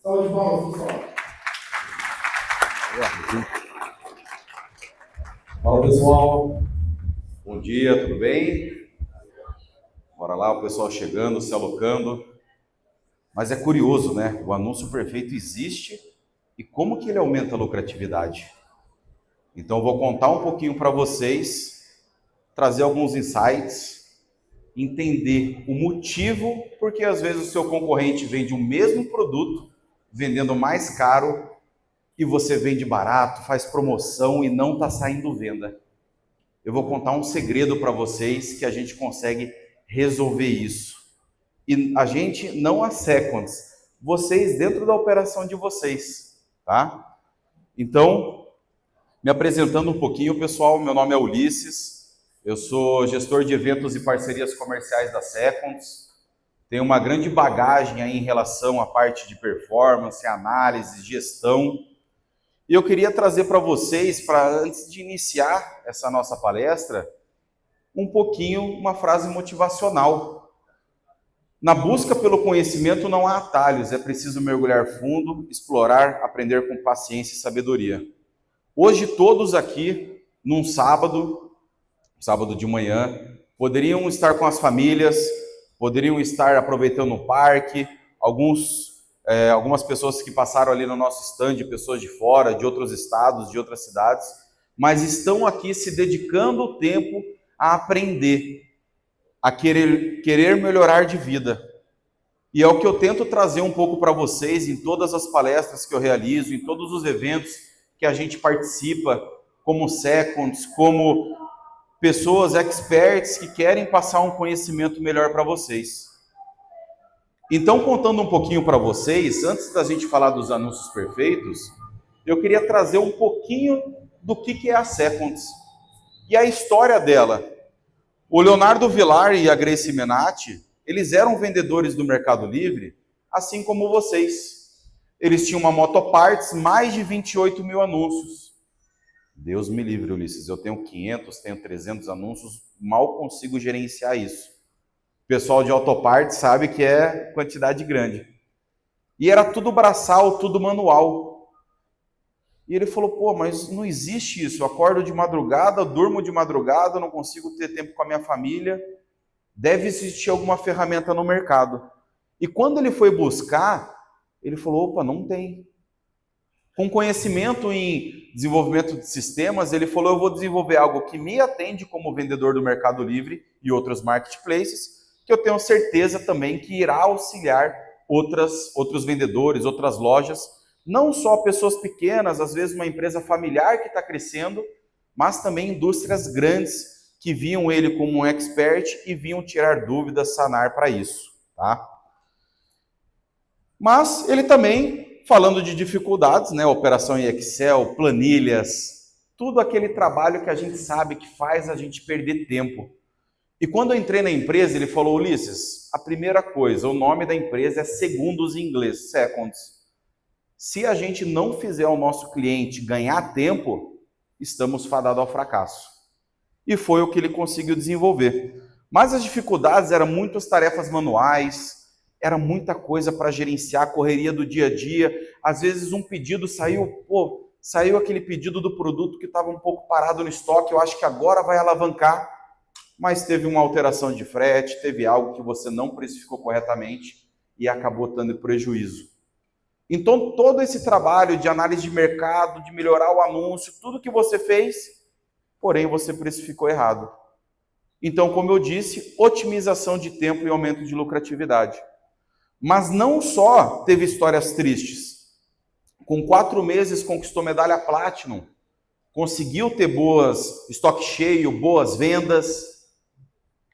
Salve de palmas, pessoal. Fala, pessoal. Bom dia, tudo bem? Bora lá, o pessoal chegando, se alocando. Mas é curioso, né? O anúncio perfeito existe e como que ele aumenta a lucratividade? Então, eu vou contar um pouquinho para vocês, trazer alguns insights, entender o motivo porque às vezes o seu concorrente vende o mesmo produto, vendendo mais caro, e você vende barato, faz promoção e não está saindo venda. Eu vou contar um segredo para vocês que a gente consegue resolver isso. E a gente, não a Seconds, vocês dentro da operação de vocês, tá? Então, me apresentando um pouquinho, pessoal, meu nome é Ulisses, eu sou gestor de eventos e parcerias comerciais da Seconds, tenho uma grande bagagem aí em relação à parte de performance, análise, gestão. E eu queria trazer para vocês, antes de iniciar essa nossa palestra, um pouquinho uma frase motivacional. Na busca pelo conhecimento não há atalhos, é preciso mergulhar fundo, explorar, aprender com paciência e sabedoria. Hoje todos aqui, num sábado de manhã, poderiam estar com as famílias, poderiam estar aproveitando o parque, algumas pessoas que passaram ali no nosso stand, pessoas de fora, de outros estados, de outras cidades, mas estão aqui se dedicando o tempo a aprender, a querer melhorar de vida. E é o que eu tento trazer um pouco para vocês em todas as palestras que eu realizo, em todos os eventos que a gente participa, como Seconds, como pessoas experts que querem passar um conhecimento melhor para vocês. Então, contando um pouquinho para vocês, antes da gente falar dos anúncios perfeitos, eu queria trazer um pouquinho do que é a Seconds e a história dela. O Leonardo Vilar e a Grace Menati, eles eram vendedores do Mercado Livre, assim como vocês. Eles tinham uma Motoparts, mais de 28 mil anúncios. Deus me livre, Ulisses, eu tenho 500, tenho 300 anúncios, mal consigo gerenciar isso. O pessoal de autopartes sabe que é quantidade grande. E era tudo braçal, tudo manual. E ele falou, pô, mas não existe isso. Eu acordo de madrugada, durmo de madrugada, não consigo ter tempo com a minha família. Deve existir alguma ferramenta no mercado. E quando ele foi buscar, ele falou, opa, não tem. Com conhecimento em desenvolvimento de sistemas, ele falou, eu vou desenvolver algo que me atende como vendedor do Mercado Livre e outros marketplaces, que eu tenho certeza também que irá auxiliar outros vendedores, outras lojas, não só pessoas pequenas, às vezes uma empresa familiar que está crescendo, mas também indústrias grandes que viam ele como um expert e vinham tirar dúvidas, sanar para isso, tá? Mas ele também, falando de dificuldades, né, operação em Excel, planilhas, tudo aquele trabalho que a gente sabe que faz a gente perder tempo. E quando eu entrei na empresa, ele falou, Ulisses, a primeira coisa, o nome da empresa é segundos em inglês, seconds. Se a gente não fizer o nosso cliente ganhar tempo, estamos fadados ao fracasso. E foi o que ele conseguiu desenvolver. Mas as dificuldades eram muitas tarefas manuais, era muita coisa para gerenciar, a correria do dia a dia. Às vezes um pedido saiu aquele pedido do produto que estava um pouco parado no estoque, eu acho que agora vai alavancar, mas teve uma alteração de frete, teve algo que você não precificou corretamente e acabou tendo prejuízo. Então, todo esse trabalho de análise de mercado, de melhorar o anúncio, tudo que você fez, porém você precificou errado. Então, como eu disse, otimização de tempo e aumento de lucratividade. Mas não só teve histórias tristes. Com 4 meses conquistou medalha Platinum, conseguiu ter estoque cheio, boas vendas,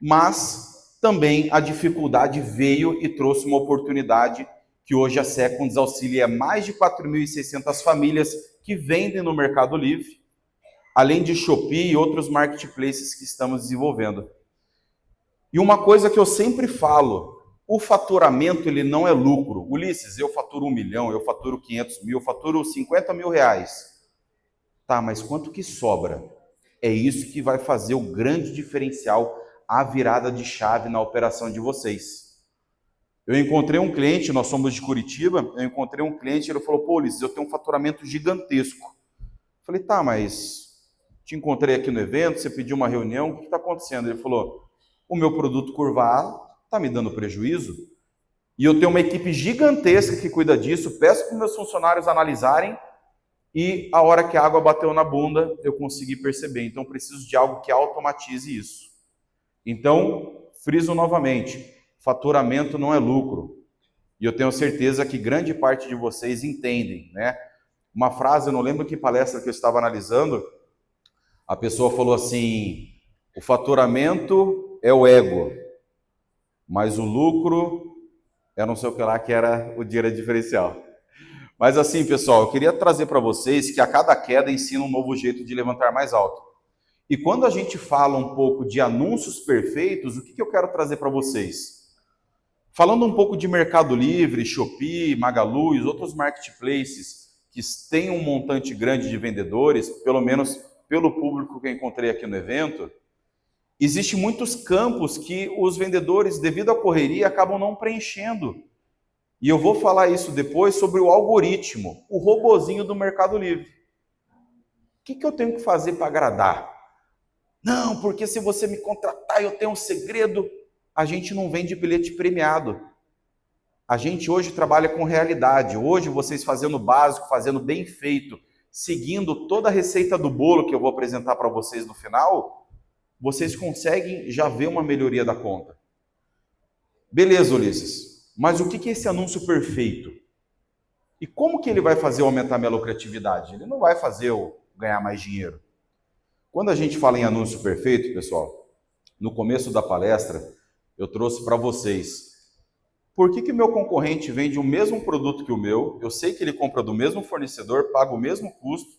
mas também a dificuldade veio e trouxe uma oportunidade que hoje a Seconds auxilia mais de 4.600 famílias que vendem no Mercado Livre, além de Shopee e outros marketplaces que estamos desenvolvendo. E uma coisa que eu sempre falo, o faturamento ele não é lucro. Ulisses, eu faturo 1 milhão, eu faturo 500 mil, eu faturo 50 mil reais. Tá, mas quanto que sobra? É isso que vai fazer o grande diferencial, a virada de chave na operação de vocês. Eu encontrei um cliente, nós somos de Curitiba, eu encontrei um cliente, ele falou, pô, Ulisses, eu tenho um faturamento gigantesco. Eu falei, tá, mas te encontrei aqui no evento, você pediu uma reunião, o que está acontecendo? Ele falou, o meu produto curva A está me dando prejuízo, e eu tenho uma equipe gigantesca que cuida disso, peço para os meus funcionários analisarem, e a hora que a água bateu na bunda, eu consegui perceber. Então, preciso de algo que automatize isso. Então, friso novamente, faturamento não é lucro. E eu tenho certeza que grande parte de vocês entendem, né? Uma frase, eu não lembro que palestra que eu estava analisando, a pessoa falou assim, o faturamento é o ego, mas o lucro é não sei o que lá, que era o dinheiro diferencial. Mas assim, pessoal, eu queria trazer para vocês que a cada queda ensina um novo jeito de levantar mais alto. E quando a gente fala um pouco de anúncios perfeitos, o que eu quero trazer para vocês? Falando um pouco de Mercado Livre, Shopee, Magalu e os outros marketplaces que têm um montante grande de vendedores, pelo menos pelo público que eu encontrei aqui no evento, existem muitos campos que os vendedores, devido à correria, acabam não preenchendo. E eu vou falar isso depois sobre o algoritmo, o robozinho do Mercado Livre. O que eu tenho que fazer para agradar? Não, porque se você me contratar, eu tenho um segredo. A gente não vende bilhete premiado. A gente hoje trabalha com realidade. Hoje, vocês fazendo o básico, fazendo bem feito, seguindo toda a receita do bolo que eu vou apresentar para vocês no final, vocês conseguem já ver uma melhoria da conta. Beleza, Ulisses. Mas o que é esse anúncio perfeito? E como que ele vai fazer eu aumentar minha lucratividade? Ele não vai fazer eu ganhar mais dinheiro. Quando a gente fala em anúncio perfeito, pessoal, no começo da palestra, eu trouxe para vocês por que o meu concorrente vende o mesmo produto que o meu, eu sei que ele compra do mesmo fornecedor, paga o mesmo custo,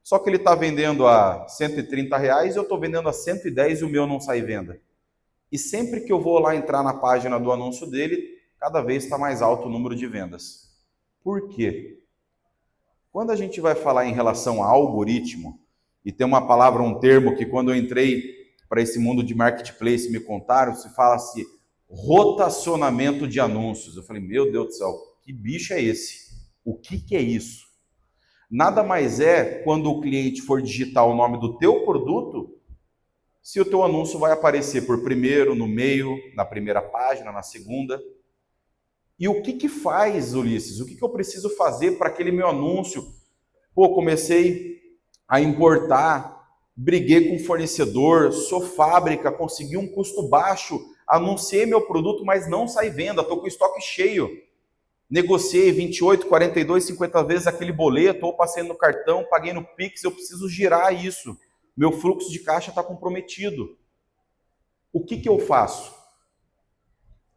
só que ele está vendendo a R$130 e eu estou vendendo a 110 e o meu não sai venda. E sempre que eu vou lá entrar na página do anúncio dele, cada vez está mais alto o número de vendas. Por quê? Quando a gente vai falar em relação a algoritmo, e tem uma palavra, um termo que quando eu entrei para esse mundo de marketplace me contaram, se fala-se rotacionamento de anúncios. Eu falei, meu Deus do céu, que bicho é esse? O que é isso? Nada mais é quando o cliente for digitar o nome do teu produto, se o teu anúncio vai aparecer por primeiro, no meio, na primeira página, na segunda. E o que faz, Ulisses? O que eu preciso fazer para aquele meu anúncio? Pô, comecei a importar, briguei com o fornecedor, sou fábrica, consegui um custo baixo, anunciei meu produto, mas não sai venda, estou com o estoque cheio. Negociei 28, 42, 50 vezes aquele boleto, ou passei no cartão, paguei no Pix, eu preciso girar isso. Meu fluxo de caixa está comprometido. O que eu faço?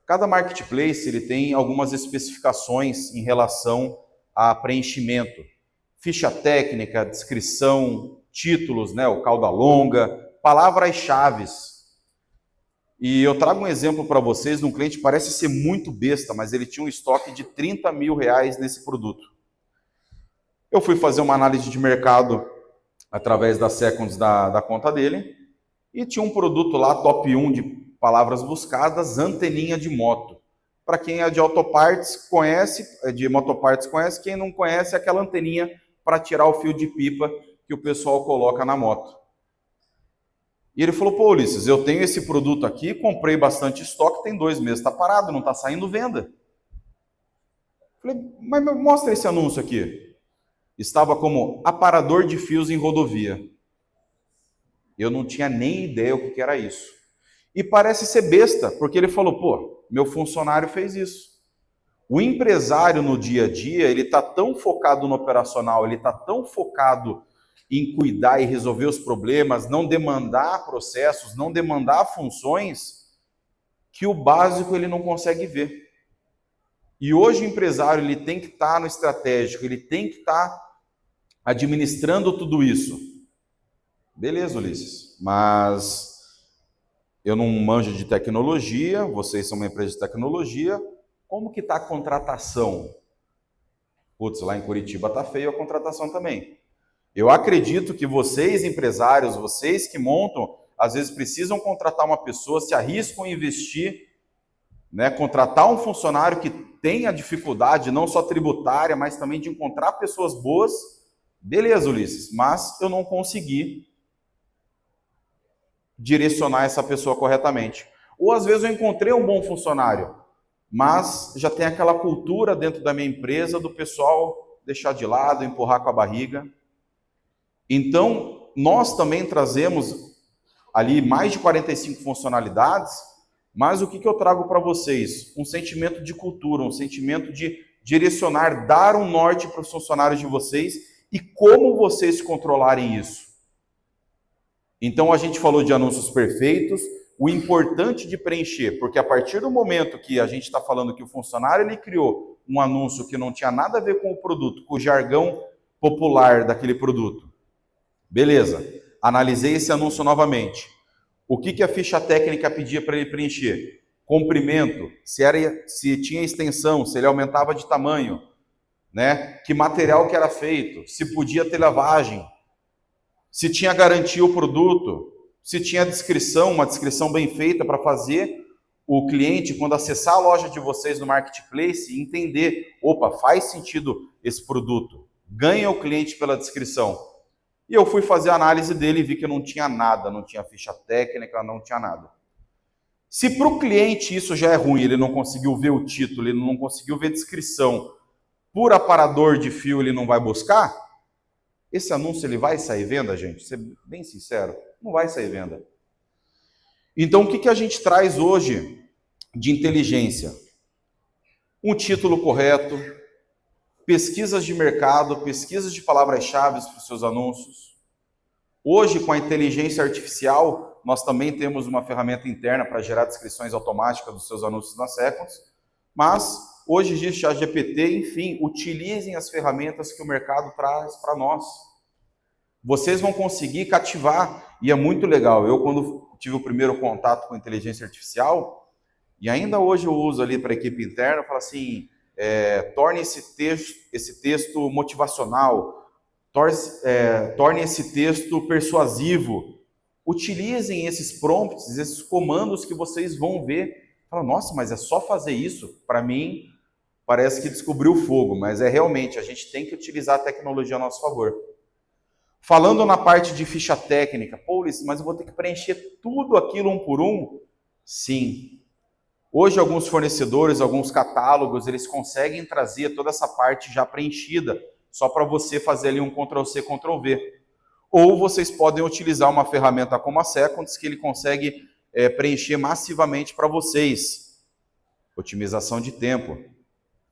Cada marketplace ele tem algumas especificações em relação a preenchimento. Ficha técnica, descrição, títulos, né, o cauda longa, palavras-chave. E eu trago um exemplo para vocês de um cliente que parece ser muito besta, mas ele tinha um estoque de R$30 mil nesse produto. Eu fui fazer uma análise de mercado através das seconds da conta dele e tinha um produto lá, top 1 de palavras buscadas, anteninha de moto. Para quem é de autopartes conhece, de motopartes conhece, quem não conhece é aquela anteninha para tirar o fio de pipa que o pessoal coloca na moto. E ele falou, pô, Ulisses, eu tenho esse produto aqui, comprei bastante estoque, tem 2 meses, está parado, não está saindo venda. Falei, mas mostra esse anúncio aqui. Estava como aparador de fios em rodovia. Eu não tinha nem ideia o que era isso. E parece ser besta, porque ele falou, pô, meu funcionário fez isso. O empresário no dia a dia, ele está tão focado no operacional, ele está tão focado em cuidar e resolver os problemas, não demandar processos, não demandar funções, que o básico ele não consegue ver. E hoje o empresário ele tem que estar no estratégico, ele tem que estar administrando tudo isso. Beleza, Ulisses, mas eu não manjo de tecnologia, vocês são uma empresa de tecnologia, como que está a contratação? Putz, lá em Curitiba está feio a contratação também. Eu acredito que vocês, empresários, vocês que montam, às vezes precisam contratar uma pessoa, se arriscam a investir, né? Contratar um funcionário que tenha dificuldade, não só tributária, mas também de encontrar pessoas boas, beleza, Ulisses, mas eu não consegui direcionar essa pessoa corretamente. Ou às vezes eu encontrei um bom funcionário, mas já tem aquela cultura dentro da minha empresa do pessoal deixar de lado, empurrar com a barriga. Então, nós também trazemos ali mais de 45 funcionalidades, mas o que eu trago para vocês? Um sentimento de cultura, um sentimento de direcionar, dar um norte para os funcionários de vocês e como vocês controlarem isso. Então, a gente falou de anúncios perfeitos, o importante de preencher, porque a partir do momento que a gente está falando que o funcionário ele criou um anúncio que não tinha nada a ver com o produto, com o jargão popular daquele produto. Beleza, analisei esse anúncio novamente. O que a ficha técnica pedia para ele preencher? Comprimento, se tinha extensão, se ele aumentava de tamanho, né? Que material que era feito, se podia ter lavagem, se tinha garantia o produto, se tinha descrição, uma descrição bem feita para fazer o cliente, quando acessar a loja de vocês no Marketplace, entender, opa, faz sentido esse produto, ganha o cliente pela descrição. E eu fui fazer a análise dele e vi que não tinha nada, não tinha ficha técnica, não tinha nada. Se para o cliente isso já é ruim, ele não conseguiu ver o título, ele não conseguiu ver a descrição, por aparador de fio ele não vai buscar, esse anúncio ele vai sair venda, gente? Ser bem sincero, não vai sair venda. Então o que a gente traz hoje de inteligência? Um título correto, pesquisas de mercado, pesquisas de palavras-chave para os seus anúncios. Hoje, com a inteligência artificial, nós também temos uma ferramenta interna para gerar descrições automáticas dos seus anúncios na Sequence, mas hoje existe ChatGPT, enfim, utilizem as ferramentas que o mercado traz para nós. Vocês vão conseguir cativar, e é muito legal. Eu, quando tive o primeiro contato com inteligência artificial, e ainda hoje eu uso ali para a equipe interna, eu falo assim, torne esse texto motivacional, torne esse texto persuasivo. Utilizem esses prompts, esses comandos que vocês vão ver. Fala, nossa, mas é só fazer isso? Para mim, parece que descobriu o fogo, mas realmente, a gente tem que utilizar a tecnologia a nosso favor. Falando na parte de ficha técnica, pô, Ulisses, mas eu vou ter que preencher tudo aquilo um por um? Sim. Hoje, alguns fornecedores, alguns catálogos, eles conseguem trazer toda essa parte já preenchida, só para você fazer ali um Ctrl+C, Ctrl+V. Ou vocês podem utilizar uma ferramenta como a Sequence, que ele consegue preencher massivamente para vocês. Otimização de tempo.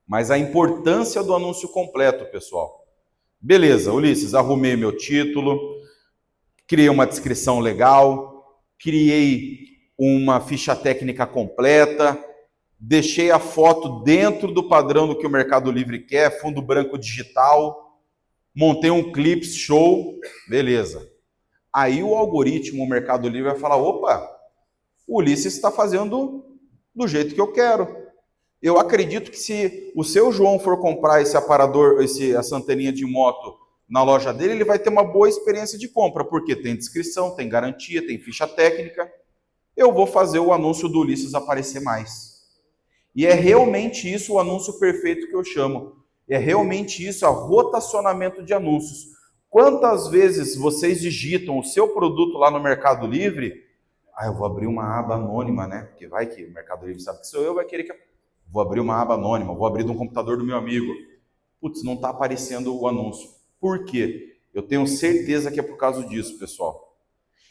Mas a importância do anúncio completo, pessoal. Beleza, Ulisses, arrumei meu título, criei uma descrição legal, criei uma ficha técnica completa, deixei a foto dentro do padrão do que o Mercado Livre quer, fundo branco digital, montei um clips show, beleza. Aí o algoritmo, o Mercado Livre vai falar, opa, o Ulisses está fazendo do jeito que eu quero. Eu acredito que se o seu João for comprar esse aparador, essa anteninha de moto na loja dele, ele vai ter uma boa experiência de compra, porque tem descrição, tem garantia, tem ficha técnica. Eu vou fazer o anúncio do Ulisses aparecer mais. E é realmente isso o anúncio perfeito que eu chamo. É realmente isso, o rotacionamento de anúncios. Quantas vezes vocês digitam o seu produto lá no Mercado Livre? Eu vou abrir uma aba anônima, né? Porque vai que o Mercado Livre sabe que sou eu, vai querer que... Vou abrir uma aba anônima, vou abrir de um computador do meu amigo. Putz, não está aparecendo o anúncio. Por quê? Eu tenho certeza que é por causa disso, pessoal.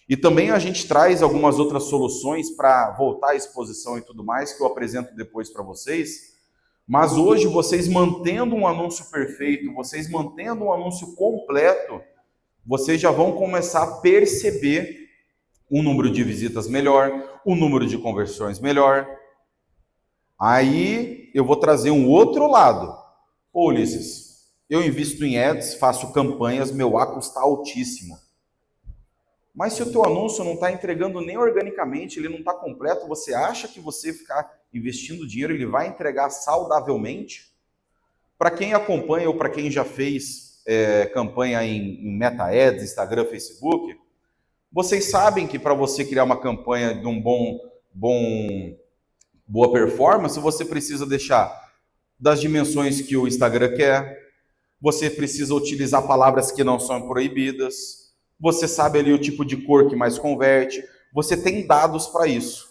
E também a gente traz algumas outras soluções para voltar à exposição e tudo mais, que eu apresento depois para vocês. Mas hoje, vocês mantendo um anúncio perfeito, vocês mantendo um anúncio completo, vocês já vão começar a perceber um número de visitas melhor, um número de conversões melhor. Aí eu vou trazer um outro lado. Pô, Ulisses, eu invisto em ads, faço campanhas, meu ACO está altíssimo. Mas se o teu anúncio não está entregando nem organicamente, ele não está completo, você acha que você ficar investindo dinheiro, ele vai entregar saudavelmente? Para quem acompanha ou para quem já fez campanha em Meta Ads, Instagram, Facebook, vocês sabem que para você criar uma campanha de um boa performance, você precisa deixar das dimensões que o Instagram quer, você precisa utilizar palavras que não são proibidas, você sabe ali o tipo de cor que mais converte, você tem dados para isso.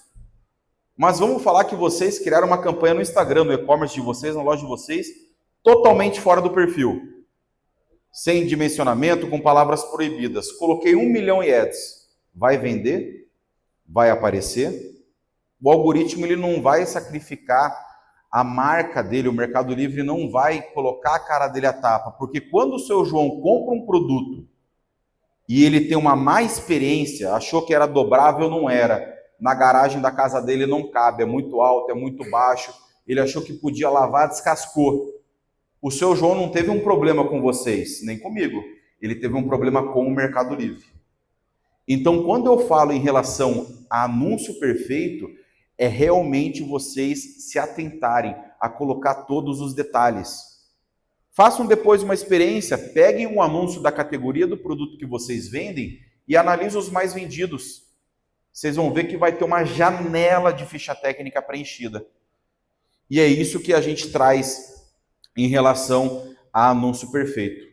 Mas vamos falar que vocês criaram uma campanha no Instagram, no e-commerce de vocês, na loja de vocês, totalmente fora do perfil. Sem dimensionamento, com palavras proibidas. Coloquei 1 milhão em ads. Vai vender? Vai aparecer? O algoritmo ele não vai sacrificar a marca dele, o Mercado Livre não vai colocar a cara dele à tapa, porque quando o seu João compra um produto e ele tem uma má experiência, achou que era dobrável, não era, na garagem da casa dele não cabe, é muito alto, é muito baixo, ele achou que podia lavar, descascou. O seu João não teve um problema com vocês, nem comigo, ele teve um problema com o Mercado Livre. Então, quando eu falo em relação a anúncio perfeito, é realmente vocês se atentarem a colocar todos os detalhes. Façam depois uma experiência, peguem um anúncio da categoria do produto que vocês vendem e analisem os mais vendidos. Vocês vão ver que vai ter uma janela de ficha técnica preenchida. E é isso que a gente traz em relação a anúncio perfeito.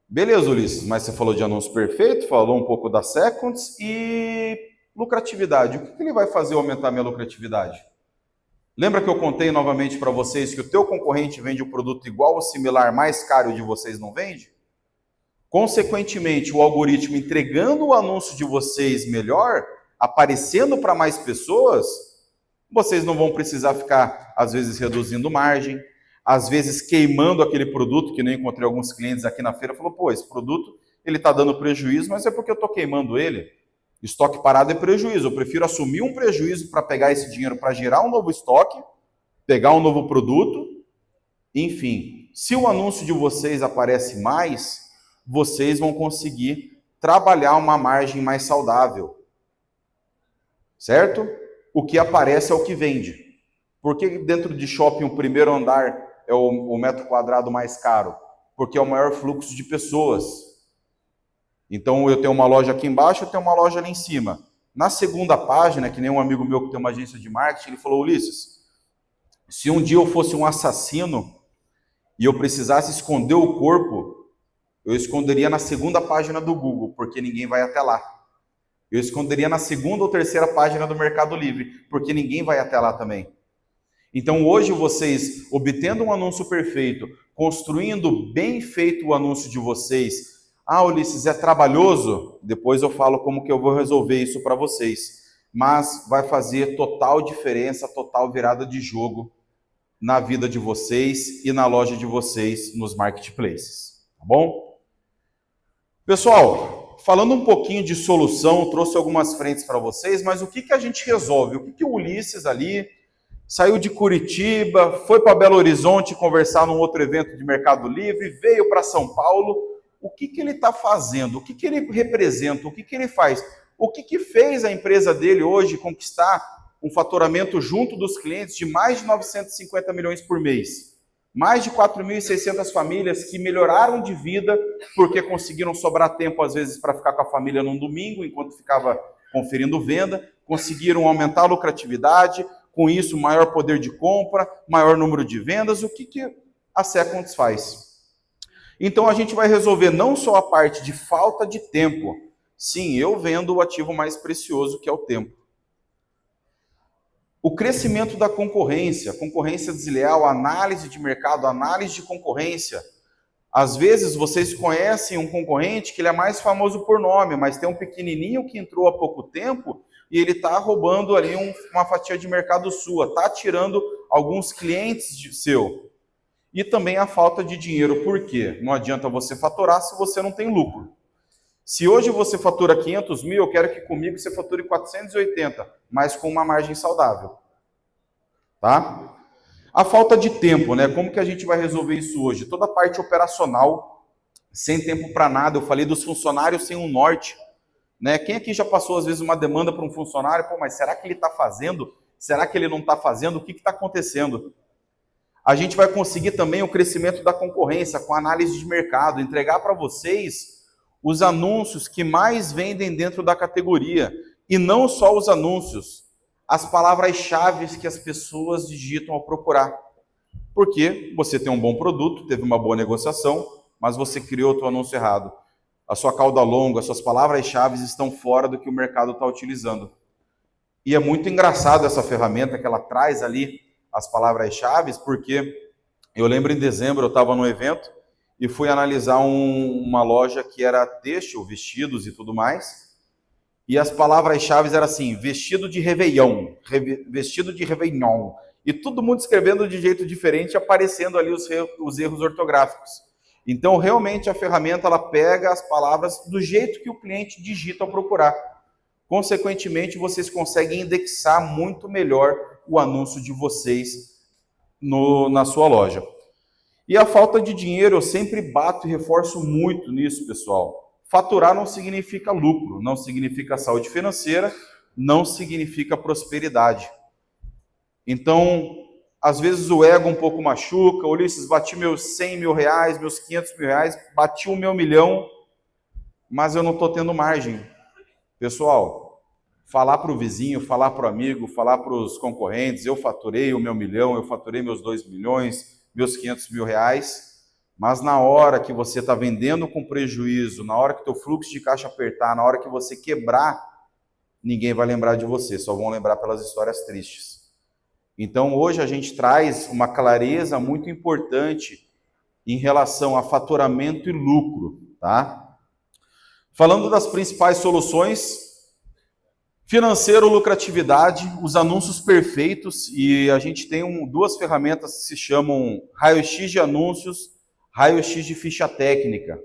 Beleza, Ulisses, mas você falou de anúncio perfeito, falou um pouco da Seconds e lucratividade. O que ele vai fazer aumentar minha lucratividade? Lembra que eu contei novamente para vocês que o teu concorrente vende um produto igual ou similar, mais caro, e o de vocês não vende? Consequentemente, o algoritmo entregando o anúncio de vocês melhor, aparecendo para mais pessoas, vocês não vão precisar ficar, às vezes, reduzindo margem, às vezes queimando aquele produto, que nem encontrei alguns clientes aqui na feira, falou, pô, esse produto ele está dando prejuízo, mas é porque eu estou queimando ele. Estoque parado é prejuízo, eu prefiro assumir um prejuízo para pegar esse dinheiro para gerar um novo estoque, pegar um novo produto, enfim. Se o anúncio de vocês aparece mais, vocês vão conseguir trabalhar uma margem mais saudável, certo? O que aparece é o que vende. Por que dentro de shopping o primeiro andar é o metro quadrado mais caro? Porque é o maior fluxo de pessoas. Então, eu tenho uma loja aqui embaixo, eu tenho uma loja ali em cima. Na segunda página, que nem um amigo meu que tem uma agência de marketing, ele falou, Ulisses, se um dia eu fosse um assassino e eu precisasse esconder o corpo, eu esconderia na segunda página do Google, porque ninguém vai até lá. Eu esconderia na segunda ou terceira página do Mercado Livre, porque ninguém vai até lá também. Então, hoje, vocês, obtendo um anúncio perfeito, construindo bem feito o anúncio de vocês, Ulisses, é trabalhoso? Depois eu falo como que eu vou resolver isso para vocês. Mas vai fazer total diferença, total virada de jogo na vida de vocês e na loja de vocês nos marketplaces. Tá bom? Pessoal, falando um pouquinho de solução, trouxe algumas frentes para vocês, mas o que a gente resolve? O que o Ulisses ali saiu de Curitiba, foi para Belo Horizonte conversar num outro evento de Mercado Livre, veio para São Paulo. O que ele está fazendo? O que ele representa? O que ele faz? O que fez a empresa dele hoje conquistar um faturamento junto dos clientes de mais de 950 milhões por mês? Mais de 4.600 famílias que melhoraram de vida porque conseguiram sobrar tempo, às vezes, para ficar com a família num domingo, enquanto ficava conferindo venda, conseguiram aumentar a lucratividade, com isso, maior poder de compra, maior número de vendas. O que a Seconds faz? Então, a gente vai resolver não só a parte de falta de tempo. Sim, eu vendo o ativo mais precioso, que é o tempo. O crescimento da concorrência desleal, análise de mercado, análise de concorrência. Às vezes, vocês conhecem um concorrente que ele é mais famoso por nome, mas tem um pequenininho que entrou há pouco tempo e ele está roubando ali uma fatia de mercado sua, está tirando alguns clientes seu. E também a falta de dinheiro. Por quê? Não adianta você faturar se você não tem lucro. Se hoje você fatura 500 mil, eu quero que comigo você fature 480, mas com uma margem saudável. Tá? A falta de tempo, né? Como que a gente vai resolver isso hoje? Toda a parte operacional, sem tempo para nada. Eu falei dos funcionários sem um norte. Né? Quem aqui já passou, às vezes, uma demanda para um funcionário? Pô, mas será que ele está fazendo? Será que ele não está fazendo? O que está acontecendo? A gente vai conseguir também o crescimento da concorrência com análise de mercado, entregar para vocês os anúncios que mais vendem dentro da categoria. E não só os anúncios, as palavras-chave que as pessoas digitam ao procurar. Porque você tem um bom produto, teve uma boa negociação, mas você criou o seu anúncio errado. A sua cauda longa, as suas palavras-chave estão fora do que o mercado está utilizando. E é muito engraçado essa ferramenta que ela traz ali as palavras-chave, porque eu lembro em dezembro eu estava num evento e fui analisar uma loja que era têxtil, vestidos e tudo mais. E as palavras-chave eram assim, vestido de Réveillon, vestido de Réveillon. E todo mundo escrevendo de jeito diferente, aparecendo ali os erros ortográficos. Então, realmente, a ferramenta ela pega as palavras do jeito que o cliente digita ao procurar. Consequentemente, vocês conseguem indexar muito melhor o anúncio de vocês na sua loja. E a falta de dinheiro, eu sempre bato e reforço muito nisso, pessoal. Faturar não significa lucro, não significa saúde financeira, não significa prosperidade. Então, às vezes o ego um pouco machuca. Ulisses, bati meus 100 mil reais, meus 500 mil reais, bati o meu milhão, mas eu não estou tendo margem. Pessoal, falar para o vizinho, falar para o amigo, falar para os concorrentes, eu faturei o meu milhão, eu faturei meus 2 milhões, meus 500 mil reais, mas na hora que você está vendendo com prejuízo, na hora que teu fluxo de caixa apertar, na hora que você quebrar, ninguém vai lembrar de você, só vão lembrar pelas histórias tristes. Então, hoje a gente traz uma clareza muito importante em relação a faturamento e lucro, tá? Falando das principais soluções, financeiro, lucratividade, os anúncios perfeitos, e a gente tem duas ferramentas que se chamam raio-x de anúncios, raio-x de ficha técnica,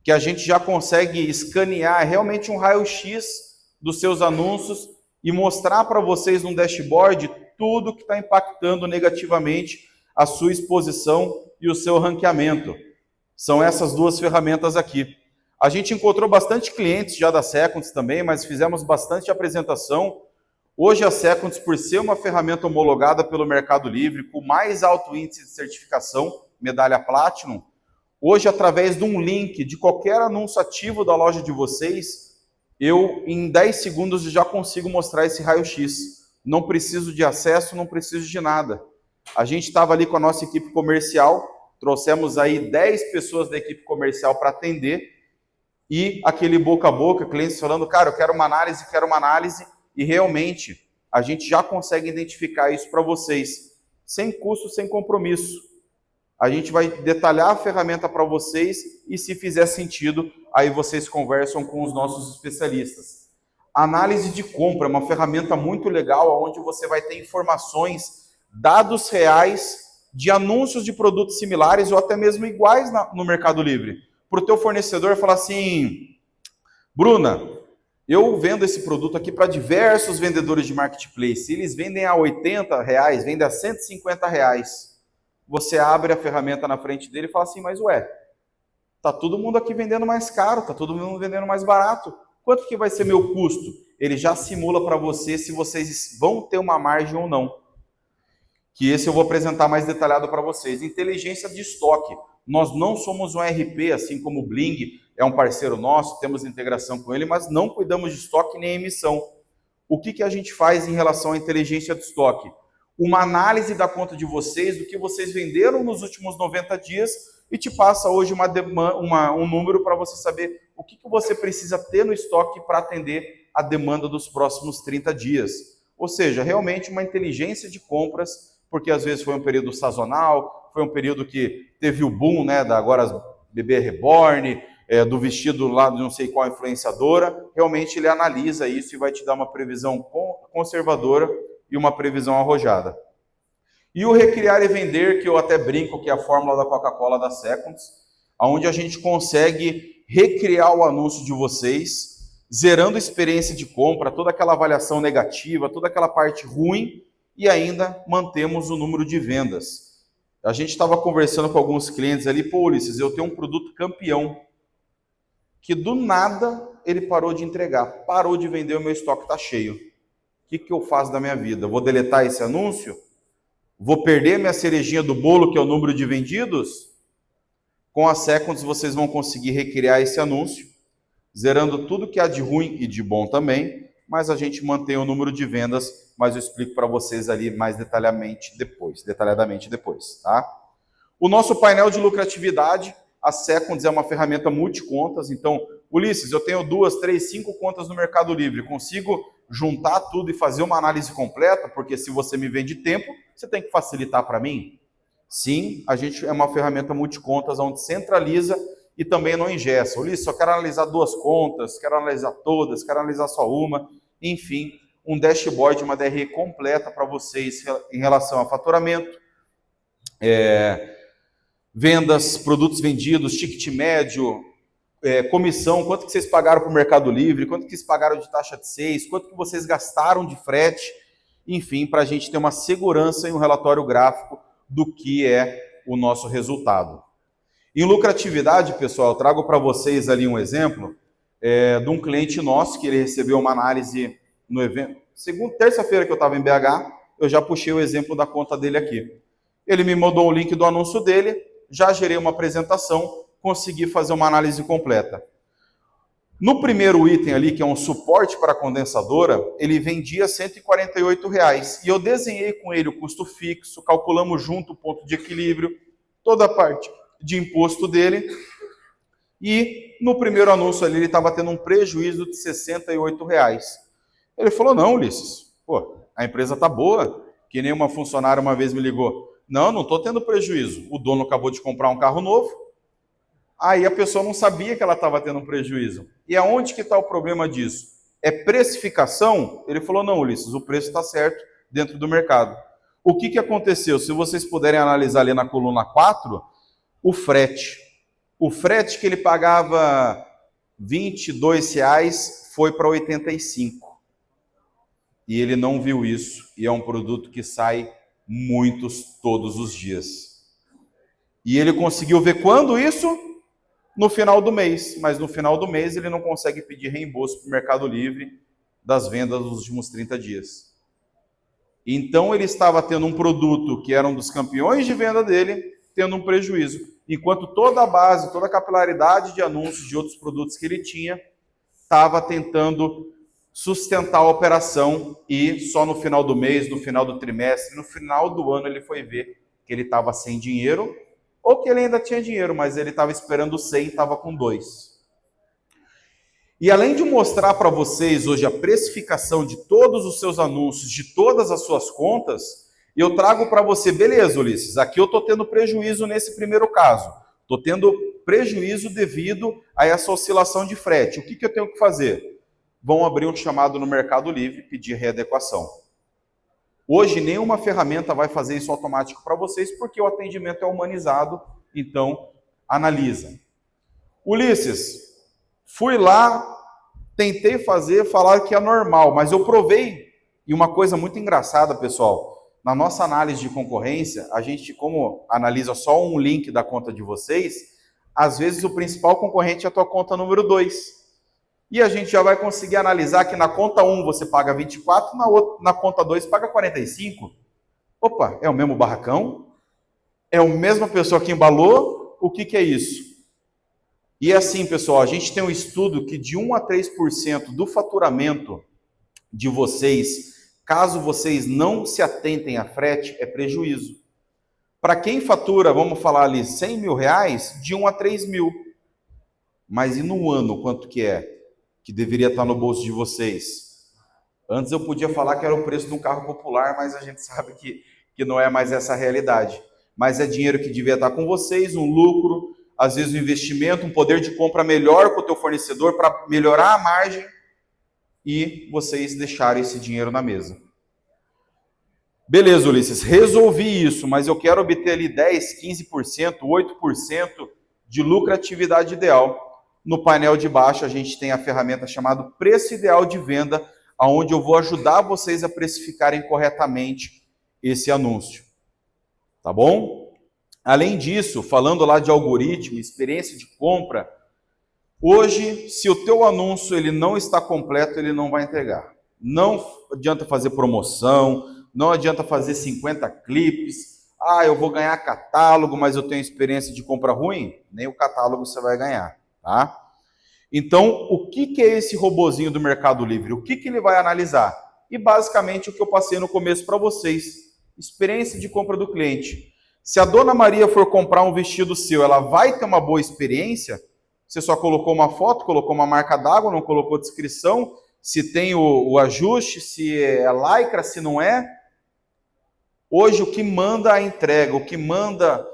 que a gente já consegue escanear realmente um raio-x dos seus anúncios e mostrar para vocês no dashboard tudo que está impactando negativamente a sua exposição e o seu ranqueamento. São essas duas ferramentas aqui. A gente encontrou bastante clientes já da Seconds também, mas fizemos bastante apresentação. Hoje a Seconds, por ser uma ferramenta homologada pelo Mercado Livre, com mais alto índice de certificação, medalha Platinum, hoje através de um link de qualquer anúncio ativo da loja de vocês, eu em 10 segundos já consigo mostrar esse raio-x. Não preciso de acesso, não preciso de nada. A gente estava ali com a nossa equipe comercial, trouxemos aí 10 pessoas da equipe comercial para atender, e aquele boca a boca, clientes falando, cara, eu quero uma análise, e realmente a gente já consegue identificar isso para vocês, sem custo, sem compromisso. A gente vai detalhar a ferramenta para vocês, e se fizer sentido, aí vocês conversam com os nossos especialistas. Análise de compra é uma ferramenta muito legal, onde você vai ter informações, dados reais de anúncios de produtos similares ou até mesmo iguais no Mercado Livre. Para o teu fornecedor falar assim, Bruna, eu vendo esse produto aqui para diversos vendedores de marketplace, eles vendem a R$80, vendem a R$150. Você abre a ferramenta na frente dele e fala assim, mas ué, tá todo mundo aqui vendendo mais caro, tá todo mundo vendendo mais barato. Quanto que vai ser meu custo? Ele já simula para você se vocês vão ter uma margem ou não. Que esse eu vou apresentar mais detalhado para vocês. Inteligência de estoque. Nós não somos um RP, assim como o Bling é um parceiro nosso, temos integração com ele, mas não cuidamos de estoque nem emissão. O que a gente faz em relação à inteligência de estoque? Uma análise da conta de vocês, do que vocês venderam nos últimos 90 dias e te passa hoje um número para você saber o que você precisa ter no estoque para atender a demanda dos próximos 30 dias. Ou seja, realmente uma inteligência de compras, porque às vezes foi um período sazonal, foi um período que teve o boom, né, da agora bebê reborn, do vestido lá de não sei qual influenciadora. Realmente ele analisa isso e vai te dar uma previsão conservadora e uma previsão arrojada. E o recriar e vender, que eu até brinco que é a fórmula da Coca-Cola da Seconds, onde a gente consegue recriar o anúncio de vocês, zerando a experiência de compra, toda aquela avaliação negativa, toda aquela parte ruim, e ainda mantemos o número de vendas. A gente estava conversando com alguns clientes ali, pô, Ulisses, eu tenho um produto campeão, que do nada ele parou de entregar, parou de vender, o meu estoque está cheio. O que eu faço da minha vida? Vou deletar esse anúncio? Vou perder minha cerejinha do bolo, que é o número de vendidos? Com a Seconds vocês vão conseguir recriar esse anúncio, zerando tudo que há de ruim e de bom também, mas a gente mantém o número de vendas, mas eu explico para vocês ali mais detalhadamente depois, tá? O nosso painel de lucratividade, a Seconds é uma ferramenta multicontas, então, Ulisses, eu tenho 2, 3, 5 contas no Mercado Livre, consigo juntar tudo e fazer uma análise completa, porque se você me vende tempo, você tem que facilitar para mim? Sim, a gente é uma ferramenta multicontas, onde centraliza e também não engessa. Ulisses, só quero analisar 2 contas, quero analisar todas, quero analisar só uma, enfim, um dashboard, uma DRE completa para vocês em relação a faturamento, vendas, produtos vendidos, ticket médio, comissão, quanto que vocês pagaram para o Mercado Livre, quanto que vocês pagaram de taxa de 6, quanto que vocês gastaram de frete, enfim, para a gente ter uma segurança e um relatório gráfico do que é o nosso resultado. Em lucratividade, pessoal, eu trago para vocês ali um exemplo de um cliente nosso que ele recebeu uma análise no evento. Terça-feira que eu estava em BH, eu já puxei o exemplo da conta dele aqui. Ele me mandou o link do anúncio dele, já gerei uma apresentação, consegui fazer uma análise completa. No primeiro item ali, que é um suporte para a condensadora, ele vendia R$ 148. E eu desenhei com ele o custo fixo, calculamos junto o ponto de equilíbrio, toda a parte de imposto dele. E no primeiro anúncio ali, ele estava tendo um prejuízo de R$ 68. Ele falou, não, Ulisses, a empresa está boa, que nem uma funcionária uma vez me ligou. Não estou tendo prejuízo. O dono acabou de comprar um carro novo. Aí a pessoa não sabia que ela estava tendo um prejuízo. E aonde que está o problema disso? É precificação? Ele falou, não, Ulisses, o preço está certo dentro do mercado. O que aconteceu? Se vocês puderem analisar ali na coluna 4, o frete. O frete que ele pagava R$ 22 foi para 85. E ele não viu isso. E é um produto que sai muitos todos os dias. E ele conseguiu ver quando isso? No final do mês. Mas no final do mês ele não consegue pedir reembolso para o Mercado Livre das vendas dos últimos 30 dias. Então ele estava tendo um produto que era um dos campeões de venda dele, tendo um prejuízo. Enquanto toda a base, toda a capilaridade de anúncios de outros produtos que ele tinha, estava tentando sustentar a operação e só no final do mês, no final do trimestre, no final do ano ele foi ver que ele estava sem dinheiro, ou que ele ainda tinha dinheiro, mas ele estava esperando 100 e estava com 2. E além de mostrar para vocês hoje a precificação de todos os seus anúncios, de todas as suas contas, eu trago para você, beleza, Ulisses, aqui eu estou tendo prejuízo nesse primeiro caso. Estou tendo prejuízo devido a essa oscilação de frete. O que eu tenho que fazer? Vão abrir um chamado no Mercado Livre e pedir readequação. Hoje, nenhuma ferramenta vai fazer isso automático para vocês, porque o atendimento é humanizado, então analisa. Ulisses, fui lá, tentei fazer, falaram que é normal, mas eu provei. E uma coisa muito engraçada, pessoal, na nossa análise de concorrência, a gente, como analisa só um link da conta de vocês, às vezes o principal concorrente é a tua conta número 2. E a gente já vai conseguir analisar que na conta 1 você paga 24, na conta 2 paga 45. Opa, é o mesmo barracão? É a mesma pessoa que embalou? O que é isso? E é assim, pessoal, a gente tem um estudo que de 1 a 3% do faturamento de vocês, caso vocês não se atentem a frete, é prejuízo. Para quem fatura, vamos falar ali, R$100 mil, de 1 a 3 mil. Mas e no ano, quanto que é? Que deveria estar no bolso de vocês. Antes eu podia falar que era o preço de um carro popular, mas a gente sabe que não é mais essa a realidade. Mas é dinheiro que devia estar com vocês, um lucro, às vezes um investimento, um poder de compra melhor com o teu fornecedor para melhorar a margem e vocês deixarem esse dinheiro na mesa. Beleza, Ulisses, resolvi isso, mas eu quero obter ali 10%, 15%, 8% de lucratividade ideal. No painel de baixo, a gente tem a ferramenta chamada Preço Ideal de Venda, onde eu vou ajudar vocês a precificarem corretamente esse anúncio. Tá bom? Além disso, falando lá de algoritmo, experiência de compra, hoje, se o teu anúncio ele não está completo, ele não vai entregar. Não adianta fazer promoção, não adianta fazer 50 clipes. Eu vou ganhar catálogo, mas eu tenho experiência de compra ruim. Nem o catálogo você vai ganhar. Tá? Então, o que é esse robozinho do Mercado Livre? O que ele vai analisar? E basicamente o que eu passei no começo para vocês, experiência de compra do cliente. Se a Dona Maria for comprar um vestido seu, ela vai ter uma boa experiência? Você só colocou uma foto, colocou uma marca d'água, não colocou descrição, se tem o ajuste, se é lycra, se não é. Hoje o que manda a entrega, o que manda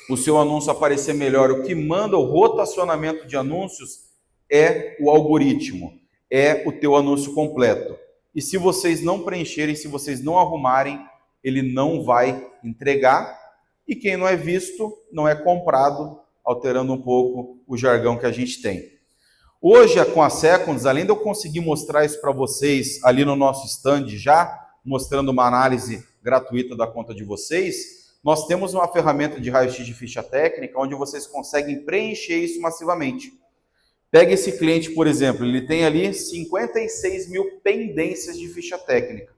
o seu anúncio aparecer melhor, o que manda o rotacionamento de anúncios é o algoritmo, é o teu anúncio completo. E se vocês não preencherem, se vocês não arrumarem, ele não vai entregar. E quem não é visto, não é comprado, alterando um pouco o jargão que a gente tem. Hoje, com a Seconds, além de eu conseguir mostrar isso para vocês ali no nosso stand já, mostrando uma análise gratuita da conta de vocês, nós temos uma ferramenta de raio-x de ficha técnica onde vocês conseguem preencher isso massivamente. Pega esse cliente, por exemplo, ele tem ali 56 mil pendências de ficha técnica.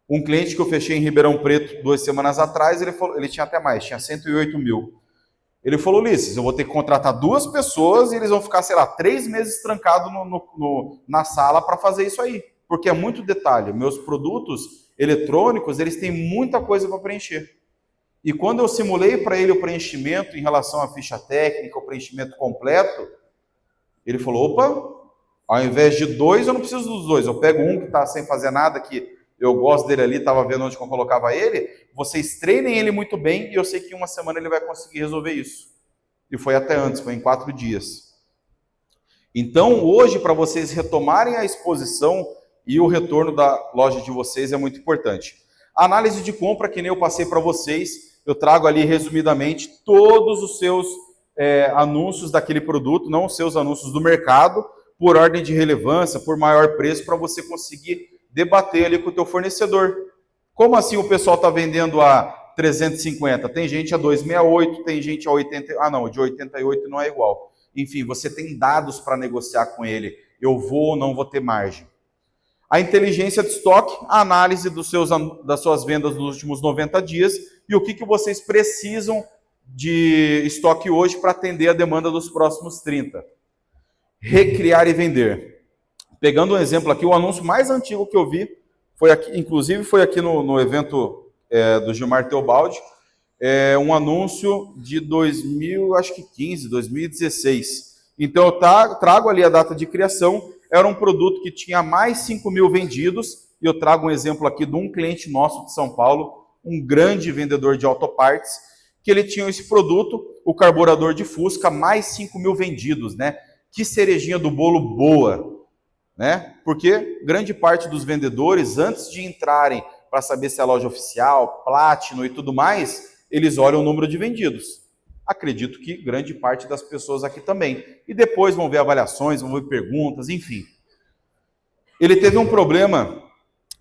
Um cliente que eu fechei em Ribeirão Preto 2 semanas atrás, ele tinha até mais, tinha 108 mil. Ele falou, Ulisses, eu vou ter que contratar 2 pessoas e eles vão ficar, sei lá, 3 meses trancados na sala para fazer isso aí. Porque é muito detalhe. Meus produtos eletrônicos, eles têm muita coisa para preencher. E quando eu simulei para ele o preenchimento em relação à ficha técnica, o preenchimento completo, ele falou, opa, ao invés de 2, eu não preciso dos 2. Eu pego um que está sem fazer nada, que eu gosto dele ali, estava vendo onde eu colocava ele, vocês treinem ele muito bem e eu sei que em uma semana ele vai conseguir resolver isso. E foi até antes, foi em 4 dias. Então, hoje, para vocês retomarem a exposição e o retorno da loja de vocês é muito importante. A análise de compra, que nem eu passei para vocês, eu trago ali resumidamente todos os seus anúncios daquele produto, não os seus anúncios do mercado, por ordem de relevância, por maior preço, para você conseguir debater ali com o teu fornecedor. Como assim o pessoal está vendendo a 350? Tem gente a 268, tem gente a 80... Ah, não, de 88 não é igual. Enfim, você tem dados para negociar com ele. Eu vou ou não vou ter margem. A inteligência de estoque, a análise das suas vendas nos últimos 90 dias e o que vocês precisam de estoque hoje para atender a demanda dos próximos 30. Recriar e vender. Pegando um exemplo aqui, o anúncio mais antigo que eu vi, foi aqui, inclusive foi aqui no evento do Gilmar Teobaldi, um anúncio de 2015, 2016. Então eu trago ali a data de criação, era um produto que tinha mais 5 mil vendidos, e eu trago um exemplo aqui de um cliente nosso de São Paulo, um grande vendedor de autopartes, que ele tinha esse produto, o carburador de Fusca, mais 5 mil vendidos, né? Que cerejinha do bolo boa! Né? Porque grande parte dos vendedores, antes de entrarem para saber se é loja oficial, Platinum e tudo mais, eles olham o número de vendidos. Acredito que grande parte das pessoas aqui também. E depois vão ver avaliações, vão ver perguntas, enfim. Ele teve um problema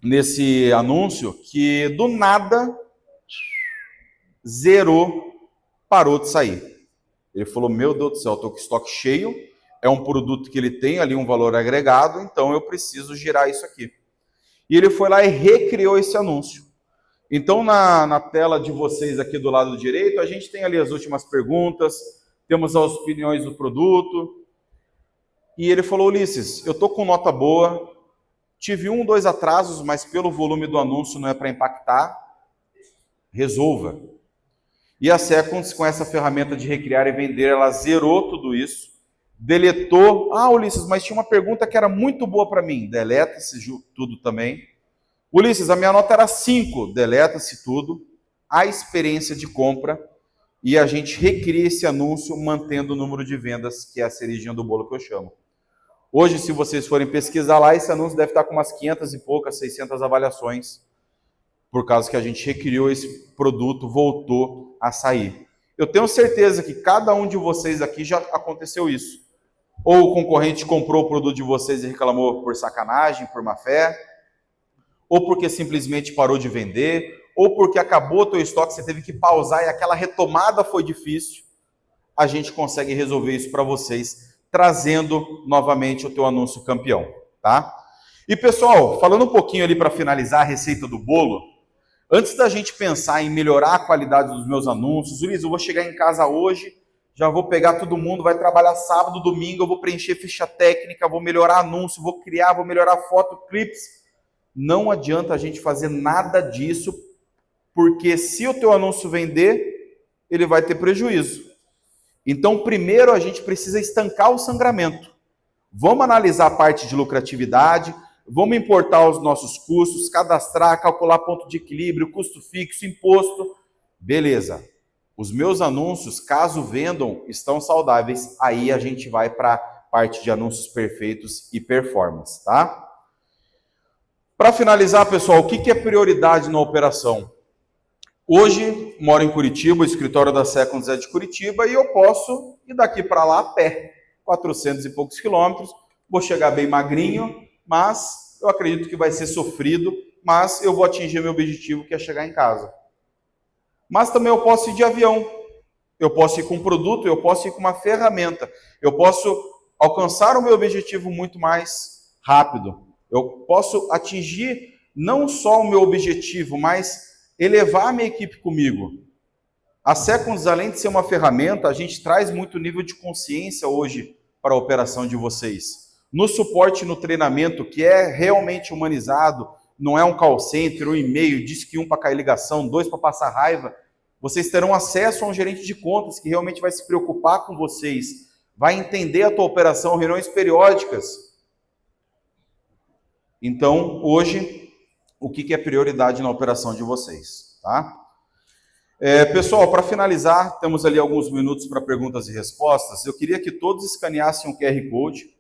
nesse anúncio que do nada zerou, parou de sair. Ele falou, meu Deus do céu, estou com estoque cheio, é um produto que ele tem ali um valor agregado, então eu preciso girar isso aqui. E ele foi lá e recriou esse anúncio. Então, na tela de vocês aqui do lado direito, a gente tem ali as últimas perguntas, temos as opiniões do produto. E ele falou, Ulisses, eu estou com nota boa, tive 1, 2 atrasos, mas pelo volume do anúncio não é para impactar, resolva. E a Seconds, com essa ferramenta de recriar e vender, ela zerou tudo isso, deletou. Ah, Ulisses, mas tinha uma pergunta que era muito boa para mim. Deleta-se tudo também. Ulisses, a minha nota era 5. Deleta-se tudo. A experiência de compra. E a gente recria esse anúncio mantendo o número de vendas, que é a cerejinha do bolo que eu chamo. Hoje, se vocês forem pesquisar lá, esse anúncio deve estar com umas 500 e poucas, 600 avaliações, por causa que a gente recriou esse produto, voltou a sair. Eu tenho certeza que cada um de vocês aqui já aconteceu isso. Ou o concorrente comprou o produto de vocês e reclamou por sacanagem, por má fé, ou porque simplesmente parou de vender, ou porque acabou o teu estoque, você teve que pausar e aquela retomada foi difícil. A gente consegue resolver isso para vocês, trazendo novamente o teu anúncio campeão, tá? E pessoal, falando um pouquinho ali para finalizar a receita do bolo, antes da gente pensar em melhorar a qualidade dos meus anúncios, Ulisses, eu vou chegar em casa hoje, já vou pegar todo mundo, vai trabalhar sábado, domingo, eu vou preencher ficha técnica, vou melhorar anúncio, vou criar, vou melhorar foto, clips. Não adianta a gente fazer nada disso, porque se o teu anúncio vender, ele vai ter prejuízo. Então, primeiro a gente precisa estancar o sangramento. Vamos analisar a parte de lucratividade, vamos importar os nossos custos, cadastrar, calcular ponto de equilíbrio, custo fixo, imposto. Beleza. Os meus anúncios, caso vendam, estão saudáveis. Aí a gente vai para a parte de anúncios perfeitos e performance, tá? Para finalizar, pessoal, o que é prioridade na operação? Hoje, moro em Curitiba, o escritório da Seconds é de Curitiba, e eu posso ir daqui para lá a pé, 400 e poucos quilômetros. Vou chegar bem magrinho, mas eu acredito que vai ser sofrido, mas eu vou atingir meu objetivo, que é chegar em casa. Mas também eu posso ir de avião, eu posso ir com um produto, eu posso ir com uma ferramenta, eu posso alcançar o meu objetivo muito mais rápido. Eu posso atingir não só o meu objetivo, mas elevar a minha equipe comigo. A Seconds, além de ser uma ferramenta, a gente traz muito nível de consciência hoje para a operação de vocês. No suporte, no treinamento, que é realmente humanizado, não é um call center, um e-mail, diz que 1 para cair ligação, 2 para passar raiva. Vocês terão acesso a um gerente de contas que realmente vai se preocupar com vocês, vai entender a tua operação, reuniões periódicas. Então, hoje, o que é prioridade na operação de vocês, tá? Pessoal, para finalizar, temos ali alguns minutos para perguntas e respostas. Eu queria que todos escaneassem o QR Code.